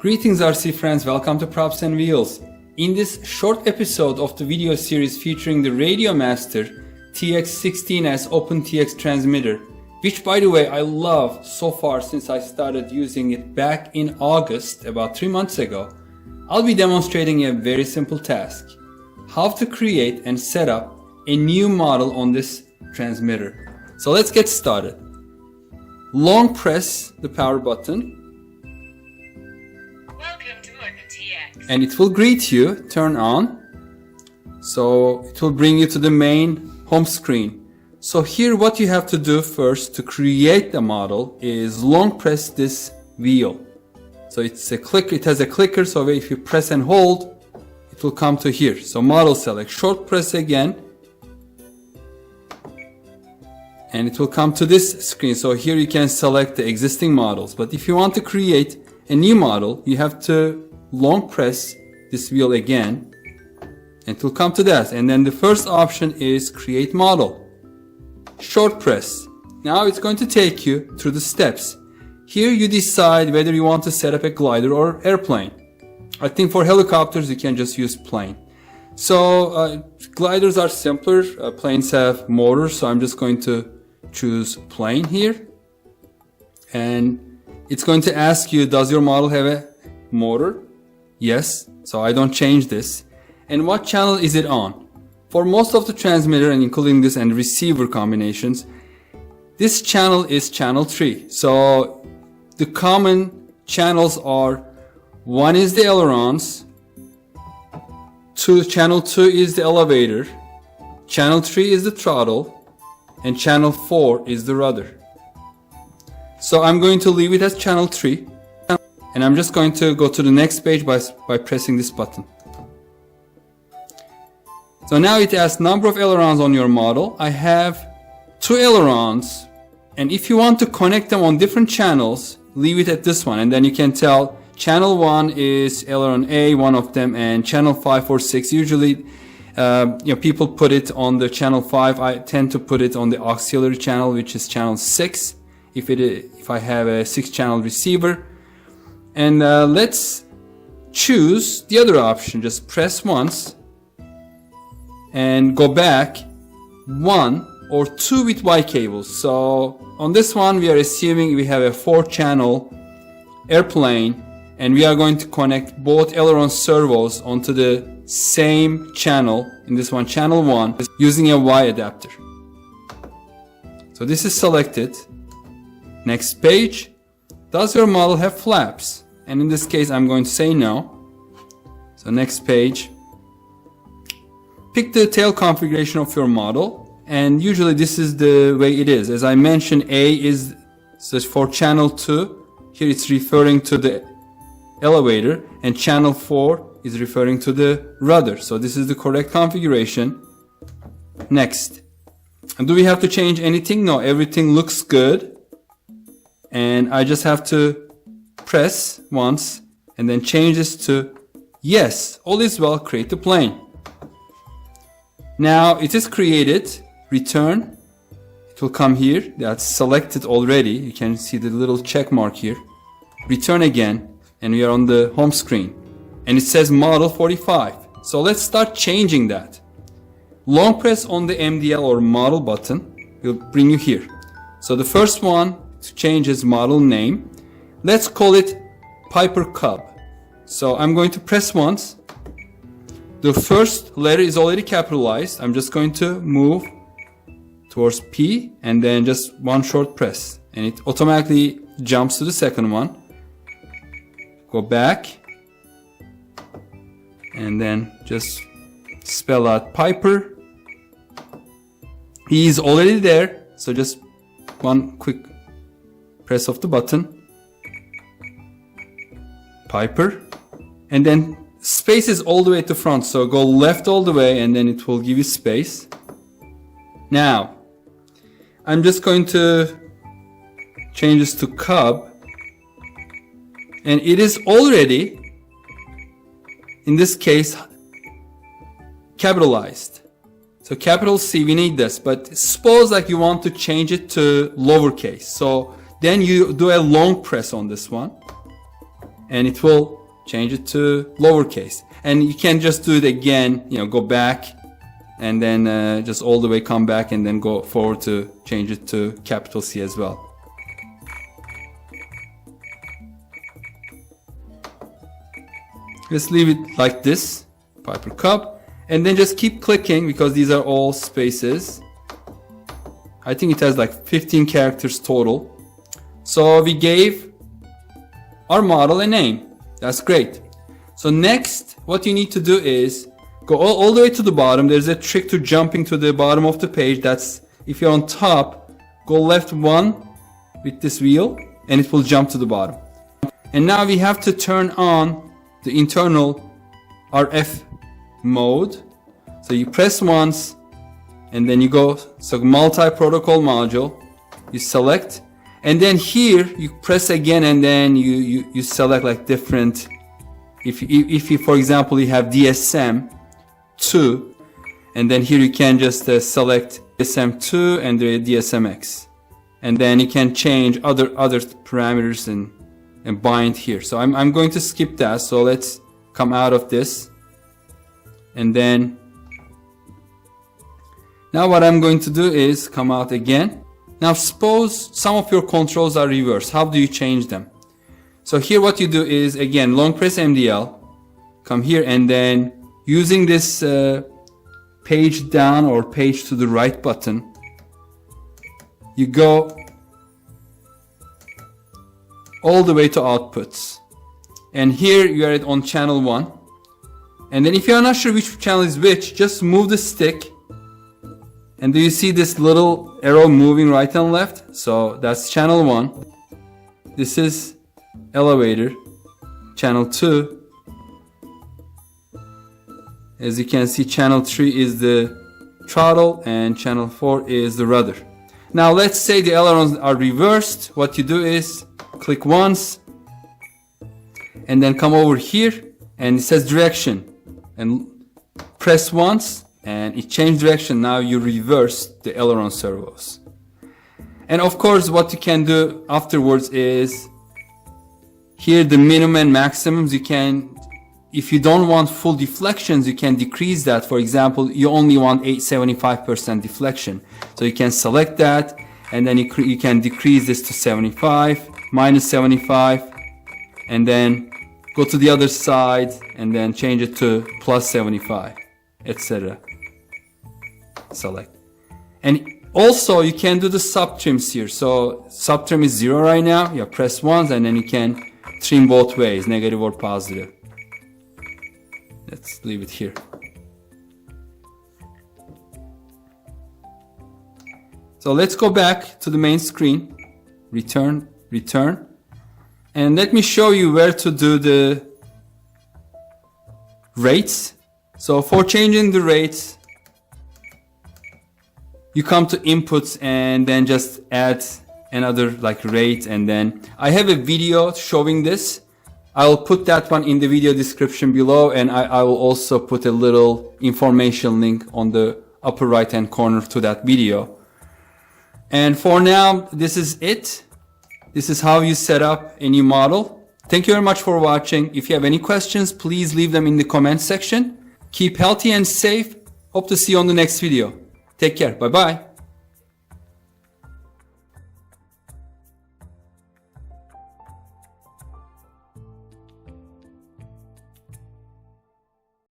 Greetings RC friends, welcome to Props and Wheels. In this short episode of the video series featuring the RadioMaster TX16S OpenTX transmitter, which by the way I love so far since I started using it back in August, about 3 months ago, I'll be demonstrating a very simple task: how to create and set up a new model on this transmitter. So let's get started. Long press the power button and it will greet you, turn on. So it will bring you to the main home screen. So here what you have to do first to create the model is long press this wheel. So it's a click, it has a clicker, so if you press and hold, it will come to here. So model select, short press again, and it will come to this screen. So here you can select the existing models. But if you want to create a new model, you have to long press this wheel again, and it will come to that. And then the first option is create model. Short press. Now it's going to take you through the steps. Here you decide whether you want to set up a glider or airplane. I think for helicopters you can just use plane. So gliders are simpler, planes have motors, so I'm just going to choose plane here. And it's going to ask you, does your model have a motor? Yes, so I don't change this. And what channel is it on? For most of the transmitter, and including this and receiver combinations, this channel is channel 3. So the common channels are, one is the ailerons, channel 2 is the elevator, channel 3 is the throttle, and channel 4 is the rudder. So I'm going to leave it as channel 3. And I'm just going to go to the next page by pressing this button. So now it asks number of ailerons on your model. I have 2 ailerons, and if you want to connect them on different channels, leave it at this one, and then you can tell channel 1 is aileron A, one of them, and channel 5 or 6. Usually people put it on the channel 5. I tend to put it on the auxiliary channel, which is channel 6 if I have a 6-channel receiver. And let's choose the other option. Just press once and go back 1 or 2 with Y cables. So on this one we are assuming we have a 4-channel airplane, and we are going to connect both aileron servos onto the same channel, in this one channel 1, using a Y adapter. So this is selected. Next page. Does your model have flaps? And in this case I'm going to say no. So next page. Pick the tail configuration of your model, and usually this is the way it is. As I mentioned, A is for channel 2. Here it's referring to the elevator, and channel 4 is referring to the rudder. So this is the correct configuration. Next. And do we have to change anything? No, everything looks good. And I just have to press once and then change this to yes, all is well, create the plane. Now it is created, return, it will come here, that's selected already, you can see the little check mark here. Return again, and we are on the home screen, and it says model 45. So let's start changing that. Long press on the MDL or model button will bring you here. So the first one to change is model name. Let's call it Piper Cub. So I'm going to press once. The first letter is already capitalized. I'm just going to move towards P and then just one short press, and it automatically jumps to the second one. Go back and then just spell out Piper. He is already there, so just one quick press of the button. Piper, and then space is all the way at the front, so go left all the way and then it will give you space. Now I'm just going to change this to Cub, and it is already, in this case, capitalized. So capital C, we need this, but suppose like you want to change it to lowercase, so then you do a long press on this one. and it will change it to lowercase. And you can just do it again, go back and then just all the way come back and then go forward to change it to capital C as well. Just leave it like this, Piper Cup, and then just keep clicking because these are all spaces. I think it has like 15 characters total. So we gave our model a name. That's great. So next, what you need to do is go all the way to the bottom. There's a trick to jumping to the bottom of the page. That's if you're on top, go left 1 with this wheel and it will jump to the bottom. And now we have to turn on the internal RF mode. So you press once and then you go, so multi-protocol module, you select, and then here you press again and then you select like different, if you for example you have DSM2, and then here you can just select DSM2 and the DSMX, and then you can change other parameters and bind here. So I'm going to skip that, so let's come out of this, and then now what I'm going to do is come out again. Now suppose some of your controls are reversed. How do you change them? So here what you do is, again, long press MDL, come here, and then using this page down or page to the right button, you go all the way to outputs. And here you are on channel 1. And then if you are not sure which channel is which, just move the stick. And do you see this little arrow moving right and left? So that's channel 1. This is elevator. Channel 2. As you can see, channel 3 is the throttle and channel 4 is the rudder. Now let's say the ailerons are reversed. What you do is click once and then come over here and it says direction and press once and it changed direction. Now you reverse the aileron servos. And of course what you can do afterwards is here the minimum and maximums. You can, if you don't want full deflections, you can decrease that. For example, you only want 75% deflection, so you can select that and then you can decrease this to 75, minus 75, and then go to the other side and then change it to plus 75, etc. Select. And also you can do the sub trims here. So sub trim is 0 right now. You press once and then you can trim both ways, negative or positive. Let's leave it here. So let's go back to the main screen. Return. And let me show you where to do the rates. So for changing the rates, you come to inputs and then just add another like rate, and then I have a video showing this. I'll put that one in the video description below, and I will also put a little information link on the upper right hand corner to that video. And for now, this is it. This is how you set up a new model. Thank you very much for watching. If you have any questions, please leave them in the comment section. Keep healthy and safe. Hope to see you on the next video. Take care. Bye bye.